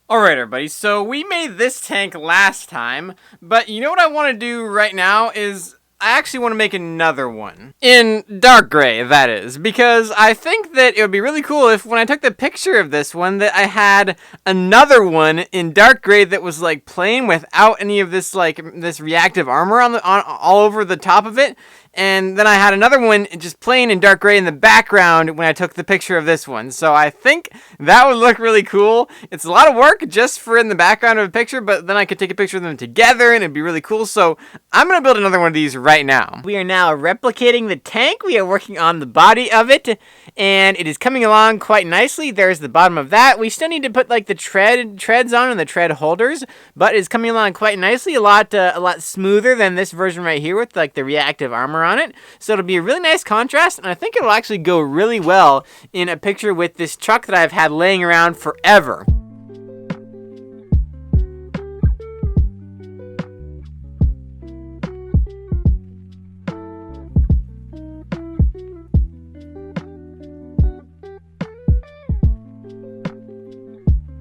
Alright everybody, so we made this tank last time, but you know what I want to do right now is I actually want to make another one. In dark gray, that is, because I think that it would be really cool if when I took the picture of this one that I had another one in dark gray that was like plain without any of this this reactive armor on all over the top of it. And then I had another one just plain in dark gray in the background when I took the picture of this one. So I think that would look really cool. It's a lot of work just for in the background of a picture, but then I could take a picture of them together and it'd be really cool. So I'm going to build another one of these right now. We are now replicating the tank. We are working on the body of it, and it is coming along quite nicely. There's the bottom of that. We still need to put like the treads on and the tread holders, but it's coming along quite nicely. A lot smoother than this version right here with like the reactive armor on it. So it'll be a really nice contrast, and I think it'll actually go really well in a picture with this truck that I've had laying around forever.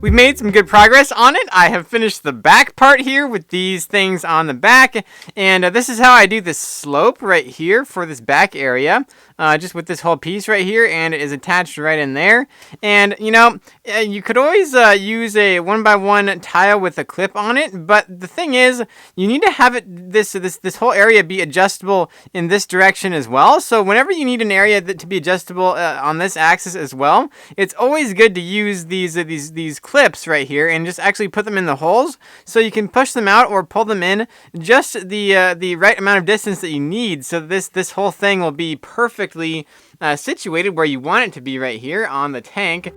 We've made some good progress on it. I have finished the back part here with these things on the back, and this is how I do this slope right here for this back area, just with this whole piece right here, and it is attached right in there. And you know, you could always use a 1x1 tile with a clip on it, but the thing is, you need to have it this whole area be adjustable in this direction as well. So whenever you need an area to be adjustable on this axis as well, it's always good to use these clips right here and just actually put them in the holes so you can push them out or pull them in just the right amount of distance that you need, so this whole thing will be perfectly situated where you want it to be right here on the tank.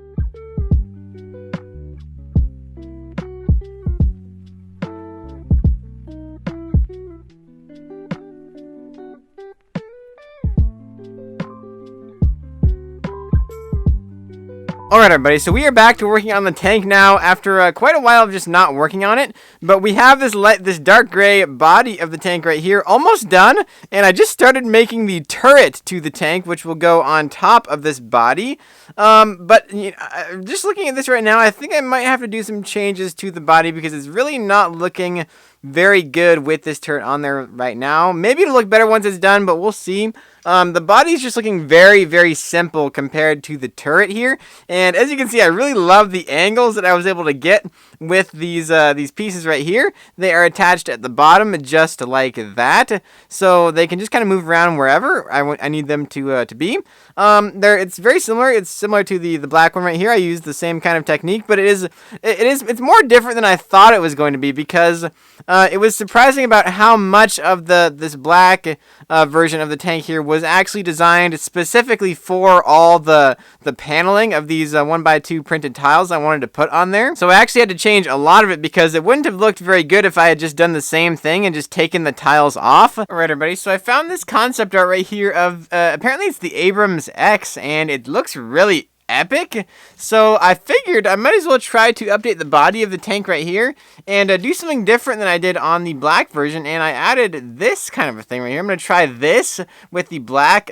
Alright everybody, so we are back to working on the tank now after quite a while of just not working on it, but we have this dark gray body of the tank right here almost done, and I just started making the turret to the tank, which will go on top of this body. But you know, just looking at this right now, I think I might have to do some changes to the body because it's really not looking very good with this turret on there right now. Maybe it'll look better once it's done, but we'll see. The body's just looking very, very simple compared to the turret here. And as you can see, I really love the angles that I was able to get with these pieces right here. They are attached at the bottom just like that. So they can just kind of move around wherever I need them to be. It's very similar. It's similar to the black one right here. I used the same kind of technique, but it's more different than I thought it was going to be because it was surprising about how much of this black version of the tank here was actually designed specifically for all the paneling of these 1x2 printed tiles I wanted to put on there. So I actually had to change a lot of it because it wouldn't have looked very good if I had just done the same thing and just taken the tiles off. Alright everybody, so I found this concept art right here of, apparently it's the Abrams X, and it looks really epic. So I figured I might as well try to update the body of the tank right here and do something different than I did on the black version, and I added this kind of a thing right here. I'm going to try this with the black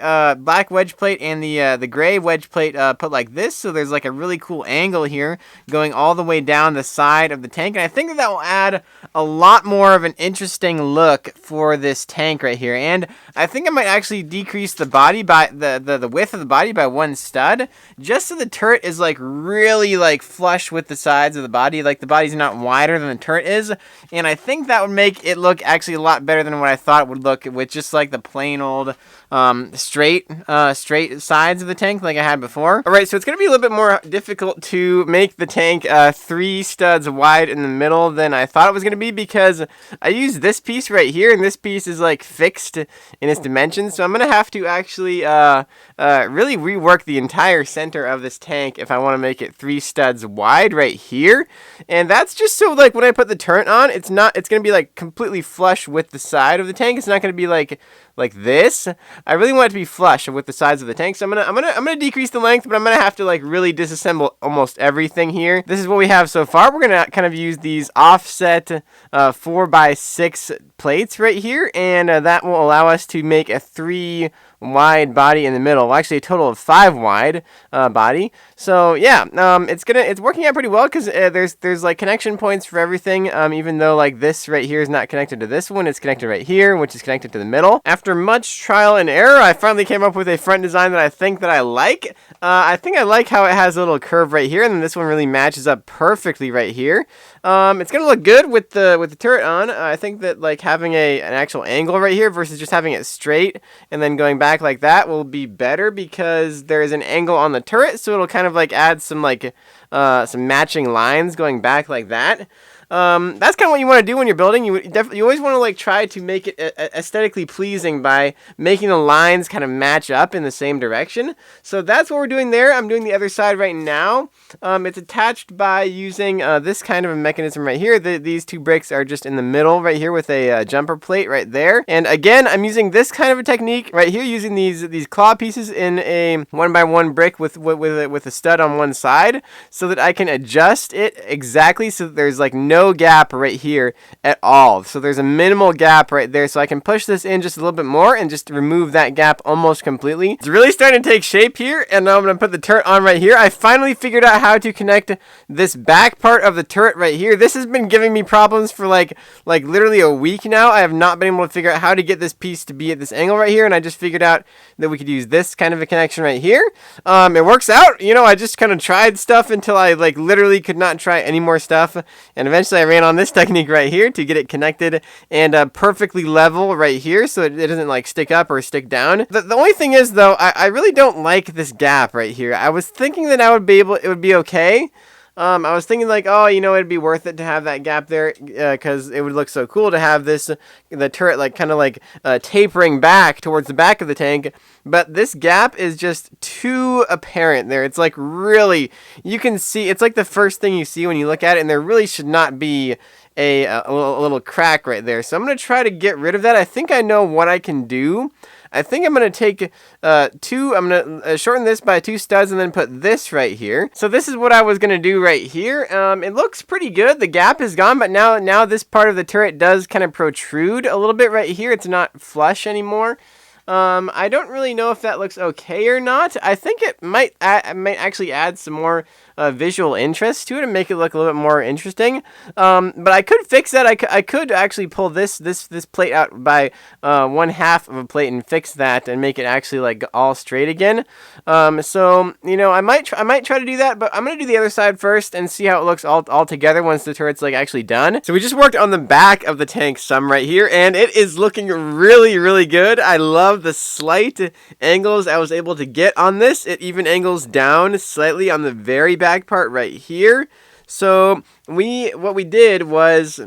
wedge plate and the gray wedge plate put like this, so there's like a really cool angle here going all the way down the side of the tank, and I think that will add a lot more of an interesting look for this tank right here. And I think I might actually decrease the body by the width of the body by 1 stud, just so the turret is like really like flush with the sides of the body, like the body's not wider than the turret is, and I think that would make it look actually a lot better than what I thought it would look with just like the plain old straight sides of the tank like I had before. Alright, so it's going to be a little bit more difficult to make the tank 3 studs wide in the middle than I thought it was going to be because I used this piece right here, and this piece is like fixed in its dimensions, so I'm going to have to actually really rework the entire center of this tank if I want to make it 3 studs wide right here. And that's just so like when I put the turret on, it's going to be like completely flush with the side of the tank. It's not going to be like this. I really want it to be flush with the sides of the tank, so I'm gonna decrease the length, but I'm gonna have to like really disassemble almost everything here. This is what we have so far. We're gonna kind of use these offset 4x6 plates right here, and that will allow us to make a 3 wide body in the middle. Well, actually a total of 5 wide body. So yeah, it's working out pretty well because there's like connection points for everything. Even though like this right here is not connected to this one, it's connected right here, which is connected to the middle. After much trial and error, I finally came up with a front design that I think that I like. I think I like how it has a little curve right here, and then this one really matches up perfectly right here. It's gonna look good with the turret on. I think that like having an actual angle right here versus just having it straight and then going back like that will be better because there is an angle on the turret, so it'll kind of like add some like some matching lines going back like that. That's kind of what you want to do when you're building. You always want to like try to make it aesthetically pleasing by making the lines kind of match up in the same direction. So that's what we're doing there. I'm doing the other side right now. It's attached by using this kind of a mechanism right here. These two bricks are just in the middle right here with a jumper plate right there. And again, I'm using this kind of a technique right here, using these claw pieces in a 1x1 brick with a stud on one side, so that I can adjust it exactly so that there's like no gap right here at all. So there's a minimal gap right there, so I can push this in just a little bit more and just remove that gap almost completely. It's really starting to take shape here, and now I'm going to put the turret on right here. I finally figured out how to connect this back part of the turret right here. This has been giving me problems for like literally a week now. I have not been able to figure out how to get this piece to be at this angle right here, and I just figured out that we could use this kind of a connection right here. It works out. You know, I just kind of tried stuff until I like literally could not try any more stuff, and eventually I ran on this technique right here to get it connected and perfectly level right here so it doesn't like stick up or stick down. The only thing is though, I really don't like this gap right here. I was thinking that it would be okay. I was thinking like, oh, you know, it'd be worth it to have that gap there because it would look so cool to have the turret like kind of like tapering back towards the back of the tank. But this gap is just too apparent there. It's like really, you can see, it's like the first thing you see when you look at it, and there really should not be a little crack right there. So I'm going to try to get rid of that. I think I know what I can do. I think I'm going to take I'm going to shorten this by 2 studs and then put this right here. So this is what I was going to do right here. It looks pretty good. The gap is gone, but now this part of the turret does kind of protrude a little bit right here. It's not flush anymore. I don't really know if that looks okay or not. I think it might actually add some more visual interest to it and make it look a little bit more interesting. But I could fix that. I could actually pull this plate out by 1/2 of a plate and fix that and make it actually like all straight again. So you know, I might try to do that, but I'm gonna do the other side first and see how it looks all together once the turret's like actually done. So we just worked on the back of the tank some right here, and it is looking really good. I love the slight angles I was able to get on this. It even angles down slightly on the very back part right here. So what we did was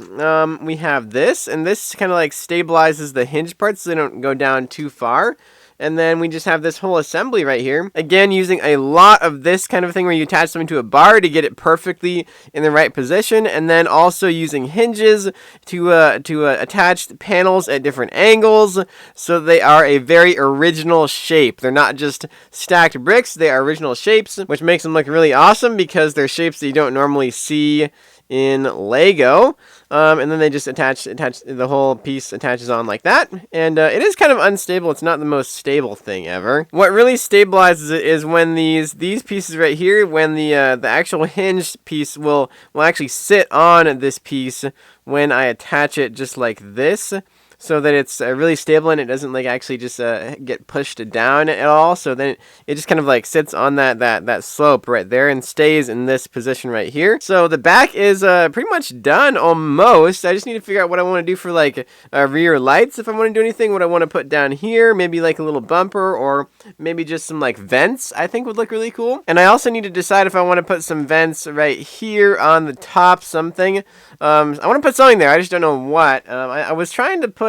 we have this, and this kind of like stabilizes the hinge parts so they don't go down too far. And then we just have this whole assembly right here. Again, using a lot of this kind of thing where you attach something to a bar to get it perfectly in the right position. And then also using hinges to attach panels at different angles so they are a very original shape. They're not just stacked bricks, they are original shapes, which makes them look really awesome because they're shapes that you don't normally see in Lego. And then they just attach the whole piece attaches on like that, and it is kind of unstable. It's not the most stable thing ever. What really stabilizes it is when these pieces right here, when the actual hinge piece will actually sit on this piece when I attach it just like this, so that it's really stable and it doesn't like actually just get pushed down at all. So then it just kind of like sits on that slope right there and stays in this position right here. So the back is pretty much done almost. I just need to figure out what I want to do for like rear lights. If I want to do anything, what I want to put down here, maybe like a little bumper or maybe just some like vents, I think would look really cool. And I also need to decide if I want to put some vents right here on the top, something. I want to put something there. I just don't know what. I was trying to put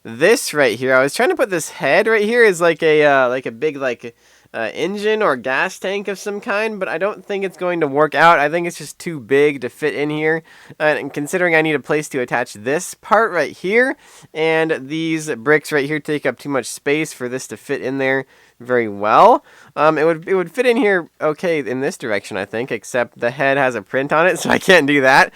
this right here. I was trying to put this head right here as like a big like engine or gas tank of some kind, but I don't think it's going to work out. I think it's just too big to fit in here, and considering I need a place to attach this part right here, and these bricks right here take up too much space for this to fit in there. very well. It would fit in here okay in this direction, I think, except the head has a print on it, so I can't do that.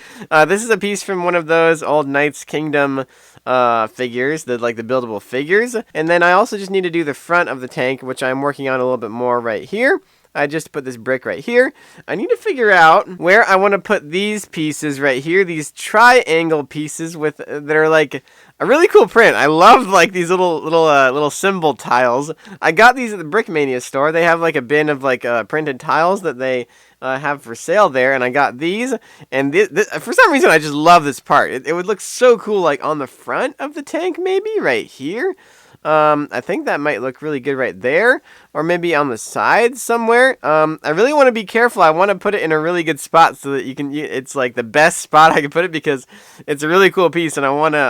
This is a piece from one of those old Knights Kingdom figures, the buildable figures. And then I also just need to do the front of the tank, which I'm working on a little bit more right here. I just put this brick right here. I need to figure out where I want to put these pieces right here, these triangle pieces with that are like a really cool print. I love like these little symbol tiles. I got these at the Brickmania store. They have like a bin of like printed tiles that they have for sale there, and I got these. And for some reason, I just love this part. It would look so cool like on the front of the tank, maybe right here. I think that might look really good right there, or maybe on the side somewhere. I really want to be careful. I want to put it in a really good spot so that it's like the best spot I can put it, because it's a really cool piece, and I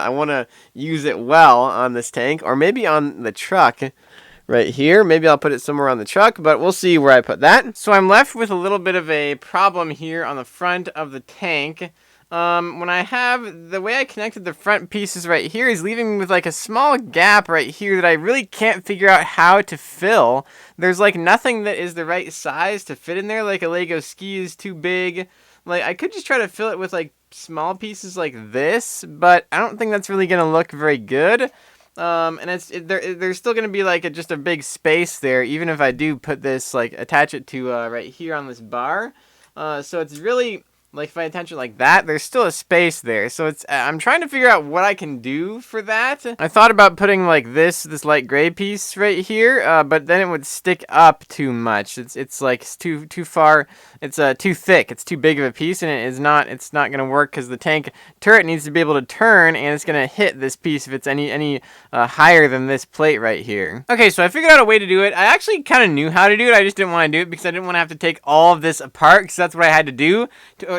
wanna use it well on this tank, or maybe on the truck. Right here. Maybe I'll put it somewhere on the truck, but we'll see where I put that. So I'm left with a little bit of a problem here on the front of the tank. When I have, the way I connected the front pieces right here is leaving me with like a small gap right here that I really can't figure out how to fill. There's like nothing that is the right size to fit in there, like a Lego ski is too big. Like I could just try to fill it with like small pieces like this, but I don't think that's really going to look very good. And there's still going to be like just a big space there, even if I do put this, like attach it to right here on this bar. So it's really, like if I attach it like that, there's still a space there. So I'm trying to figure out what I can do for that. I thought about putting like this light gray piece right here, but then it would stick up too much. It's like too far. It's too thick. It's too big of a piece, and it's not gonna work because the tank turret needs to be able to turn, and it's gonna hit this piece if it's any higher than this plate right here. Okay, so I figured out a way to do it. I actually kind of knew how to do it. I just didn't want to do it because I didn't want to have to take all of this apart, because that's what I had to do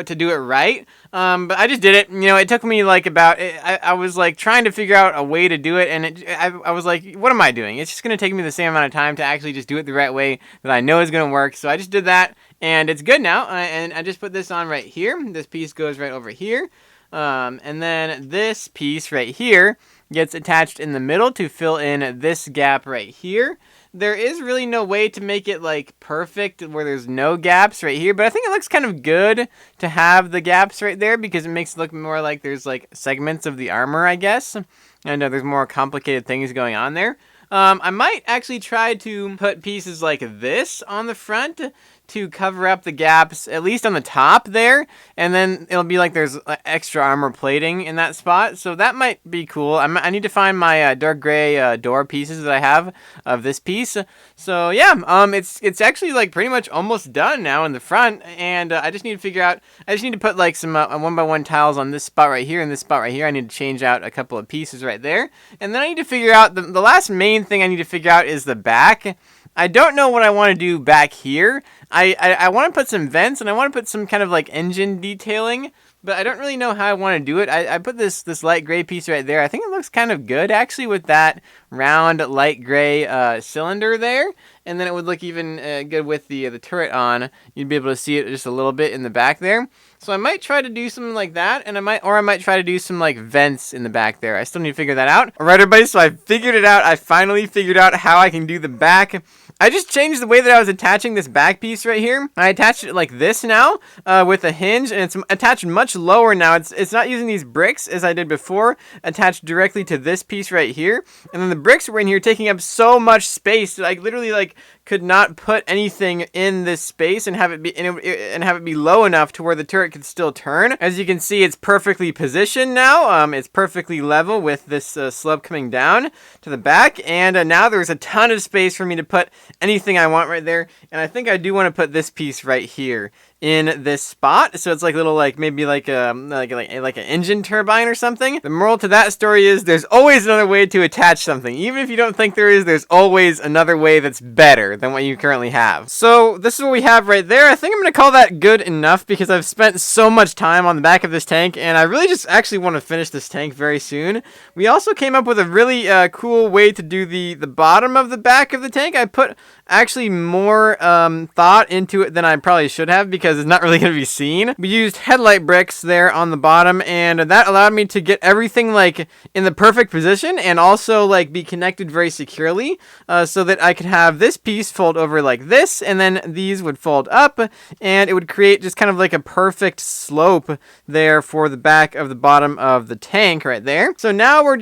to do it right. But I just did it. You know, it took me like I was like trying to figure out a way to do it, and I was like, what am I doing? It's just gonna take me the same amount of time to actually just do it the right way that I know is gonna work. So I just did that, and it's good now. And I just put this on right here. This piece goes right over here, and then this piece right here gets attached in the middle to fill in this gap right here. There is really no way to make it like perfect where there's no gaps right here, but I think it looks kind of good to have the gaps right there because it makes it look more like there's like segments of the armor, I guess. I know there's more complicated things going on there. I might actually try to put pieces like this on the front to cover up the gaps, at least on the top there, and then it'll be like there's extra armor plating in that spot, so that might be cool. I need to find my dark gray door pieces that I have of this piece. So yeah, it's actually like pretty much almost done now in the front, and I just need to put like some 1x1 tiles on this spot right here and this spot right here. I need to change out a couple of pieces right there, and then I need to figure out the last main thing I need to figure out is the back. I don't know what I want to do back here. I want to put some vents, and I want to put some kind of like engine detailing, but I don't really know how I want to do it. I put this light gray piece right there. I think it looks kind of good actually with that round light gray cylinder there, and then it would look even good with the turret on. You'd be able to see it just a little bit in the back there. So I might try to do something like that, and I might try to do some like vents in the back there. I still need to figure that out. All right, everybody, so I figured it out. I finally figured out how I can do the back. I just changed the way that I was attaching this back piece right here. I attached it like this now with a hinge, and it's attached much lower now. It's not using these bricks as I did before, attached directly to this piece right here. And then the bricks were in here taking up so much space that I literally like could not put anything in this space and have it be low enough to where the turret could still turn. As you can see, it's perfectly positioned now. It's perfectly level with this slope coming down to the back, and now there's a ton of space for me to put anything I want right there. And I think I do want to put this piece right here in this spot, so it's like little maybe like an engine turbine or something. The moral to that story is there's always another way to attach something. Even if you don't think there is, there's always another way that's better than what you currently have. So this is what we have right there. I think I'm gonna call that good enough because I've spent so much time on the back of this tank, and I really just actually want to finish this tank very soon. We also came up with a really cool way to do the bottom of the back of the tank. I put actually more thought into it than I probably should have, because it's not really going to be seen. We used headlight bricks there on the bottom, and that allowed me to get everything like in the perfect position, and also like be connected very securely, so that I could have this piece fold over like this, and then these would fold up, and it would create just kind of like a perfect slope there for the back of the bottom of the tank right there. So now we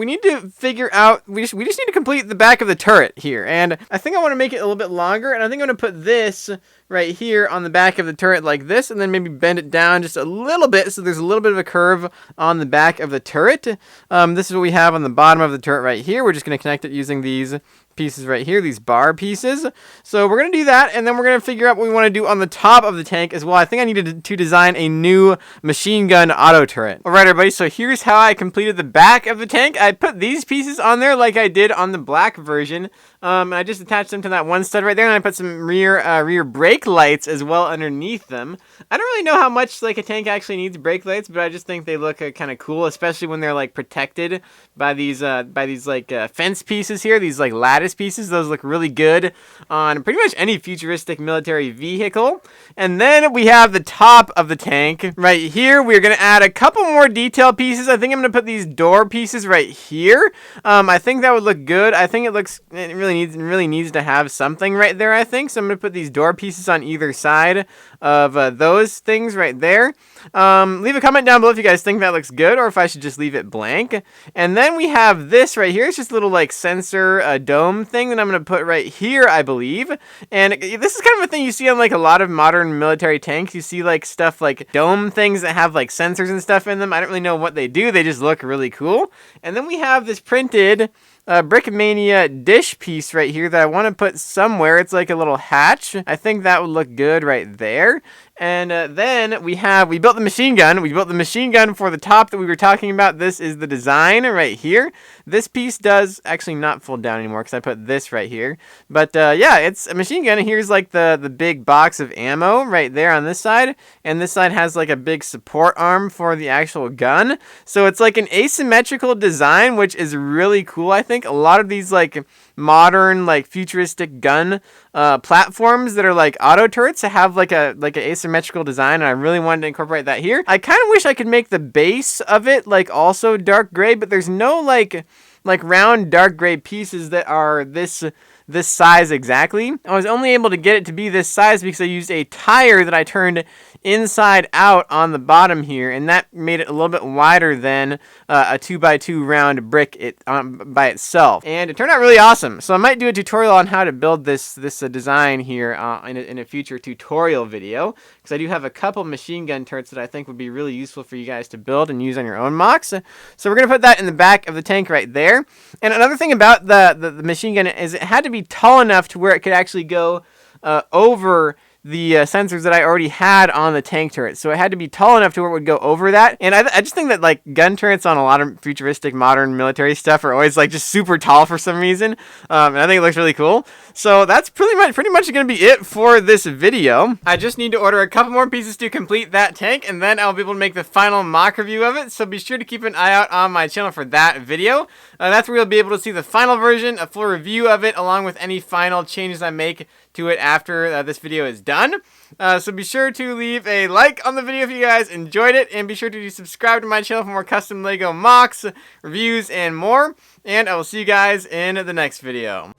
need to figure out, we just need to complete the back of the turret here, and I think I want to make it a little bit longer, and I think I'm going to put this right here on the back of the turret like this, and then maybe bend it down just a little bit so there's a little bit of a curve on the back of the turret. This is what we have on the bottom of the turret right here. We're just going to connect it using these pieces right here, these bar pieces. So we're going to do that, and then we're going to figure out what we want to do on the top of the tank as well. I think I needed to design a new machine gun auto turret. Alright everybody, so here's how I completed the back of the tank. I put these pieces on there like I did on the black version. I just attached them to that one stud right there, and I put some rear brake lights as well underneath them. I don't really know how much like a tank actually needs brake lights, but I just think they look kind of cool, especially when they're like protected by these like fence pieces here, these like lattice pieces. Those look really good on pretty much any futuristic military vehicle. And then we have the top of the tank right here. We're gonna add a couple more detail pieces. I think I'm gonna put these door pieces right here. I think that would look good. I think it really needs to have something right there, I think. So I'm gonna put these door pieces on either side of those things right there. Leave a comment down below if you guys think that looks good, or if I should just leave it blank. And then we have this right here. It's just a little like sensor dome thing that I'm going to put right here, I believe. And this is kind of a thing you see on like a lot of modern military tanks. You see like stuff like dome things that have like sensors and stuff in them. I don't really know what they do. They just look really cool. And then we have this printed Brickmania dish piece right here that I want to put somewhere. It's like a little hatch. I think that would look good right there. And then we built the machine gun. We built the machine gun for the top that we were talking about. This is the design right here. This piece does actually not fold down anymore because I put this right here. But yeah, it's a machine gun. Here's like the big box of ammo right there on this side. And this side has like a big support arm for the actual gun. So it's like an asymmetrical design, which is really cool, I think. A lot of these like modern like futuristic gun platforms that are like auto turrets have like an asymmetrical design, and I really wanted to incorporate that here. I kind of wish I could make the base of it like also dark gray, but there's no like round dark gray pieces that are this size exactly. I was only able to get it to be this size because I used a tire that I turned inside out on the bottom here, and that made it a little bit wider than a 2x2 round brick by itself. And it turned out really awesome. So I might do a tutorial on how to build this design here in a future tutorial video, because I do have a couple machine gun turrets that I think would be really useful for you guys to build and use on your own MOCs. So we're going to put that in the back of the tank right there. And another thing about the machine gun is it had to be tall enough to where it could actually go over the sensors that I already had on the tank turret. So it had to be tall enough to where it would go over that. And I just think that like gun turrets on a lot of futuristic modern military stuff are always like just super tall for some reason. And I think it looks really cool. So that's pretty much going to be it for this video. I just need to order a couple more pieces to complete that tank, and then I'll be able to make the final mock review of it. So be sure to keep an eye out on my channel for that video. That's where you'll be able to see the final version, a full review of it, along with any final changes I make to it after this video is done. So be sure to leave a like on the video if you guys enjoyed it, and be sure to subscribe to my channel for more custom Lego MOCs, reviews, and more. And I will see you guys in the next video.